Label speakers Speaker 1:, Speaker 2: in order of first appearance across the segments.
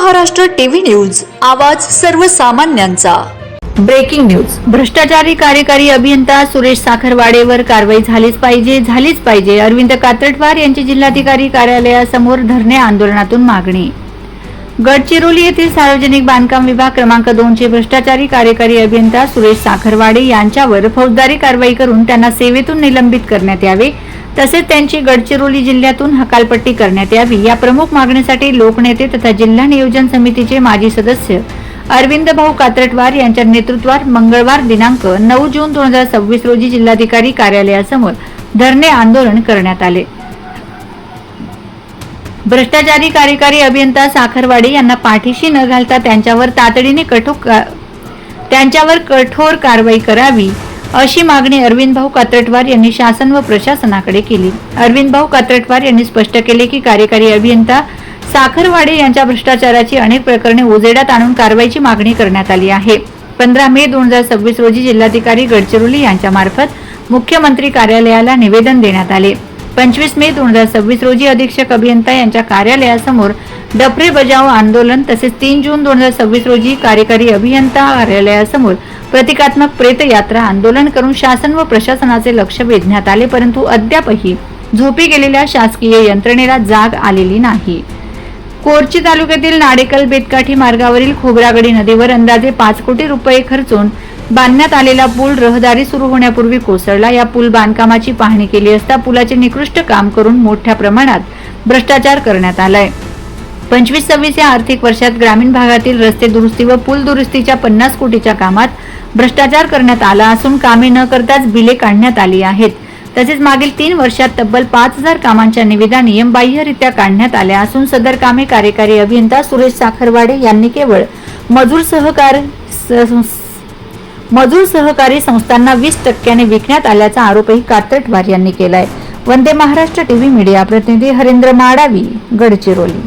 Speaker 1: Maharashtra TV news, आवाज सर्वसामान्यांचा।
Speaker 2: Breaking news. भ्रष्टाचारी कार्यकारी अभियंता सुरेश साखरवाडेवर कारवाई झालीच पाहिजे। अरविंद कात्रटवार यांची जिल्हाधिकारी कार्यालयासमोर धरणे आंदोलनातून मागणी। गडचिरोली येथील सार्वजनिक बांधकाम विभाग क्रमांक 2 चे भ्रष्टाचारी कार्यकारी अभियंता सुरेश साखरवाडे यांच्यावर फौजदारी कारवाई करून त्यांना सेवेतून निलंबित करण्यात यावे, तसेच त्यांची गडचिरोली जिल्ह्यातून हकालपट्टी करण्यात यावी या प्रमुख मागणीसाठी लोकनेते तथा जिल्हा नियोजन समितीचे माजी सदस्य अरविंद भाऊ कात्रटवार यांच्या नेतृत्वात मंगळवार दिनांक 9 जून 2026 रोजी जिल्हाधिकारी कार्यालयासमोर धरणे आंदोलन करण्यात आले। भ्रष्टाचारी कार्यकारी अभियंता साखरवाडे यांना पाठीशी न घालता त्यांच्यावर तातडीने कठोर कारवाई करावी अशी मागणी अरविंद भाऊ कात्रटवार यांनी शासन व प्रशासनाकडे केली। अरविंद भाऊ कात्रटवार यांनी स्पष्ट केले की कार्यकारी अभियंता साखरवाडे यांच्या भ्रष्टाचाराची अनेक प्रकरणे उजेडात आणून कारवाईची मागणी करण्यात आली आहे। 15 मे 2026 रोजी जिल्हाधिकारी गडचिरोली यांच्या मार्फत मुख्यमंत्री कार्यालयाला निवेदन देण्यात आले। 25 मे 2026 रोजी अधीक्षक अभियंता यांच्या कार्यालयासमोर डफरे बजाव आंदोलन, तसेच 3 जून 2026 रोजी कार्यकारी अभियंता कार्यालयासमोर प्रतिकात्मक प्रेत यात्रा आंदोलन करून शासन व प्रशासनाचे लक्ष वेधण्यात आले, परंतु अद्यापही झोपी गेलेल्या शासकीय यंत्रणेला जाग आलेली नाही। कोरची तालुक्यातील नाडेकल बेतकाठी मार्गावरील खोब्रागडी नदीवर अंदाजे 5 कोटी रुपये खर्चून बांधण्यात आलेला पूल रहदारी सुरू होण्यापूर्वी कोसळला। या पूल बांधकामाची पाहणी केली असता पुलाचे निकृष्ट काम करून मोठ्या प्रमाणात भ्रष्टाचार करण्यात आलाय। 25-26 या आर्थिक वर्षात ग्रामीण भागातील रस्ते दुरुस्ती व पूल दुरुस्तीच्या 50 कोटीच्या कामात भ्रष्टाचार करण्यात आला असून कामे न करताच बिले काढण्यात आली आहेत। तसेच मागील 3 वर्षात तब्बल 5000 कामांच्या निविदा नियमबाह्यरित्या काढण्यात आल्या असून सदर कामे कार्यकारी अभियंता सुरेश साखरवाडे यांनी केवळ मजूर सहकारी संस्थांना 20% विकण्यात आल्याचा आरोपही कात्रटवार यांनी केलाय। वंदे महाराष्ट्र टीव्ही मीडिया प्रतिनिधी हरेंद्र माडावी, गडचिरोली।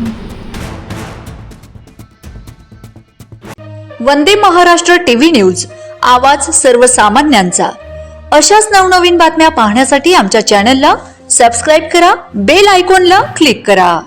Speaker 1: वंदे महाराष्ट्र टीव्ही न्यूज, आवाज सर्वसामान्यांचा। अशाच नवनवीन बातम्या पाहण्यासाठी आमच्या चॅनलला सबस्क्राइब करा, बेल आयकॉनला क्लिक करा।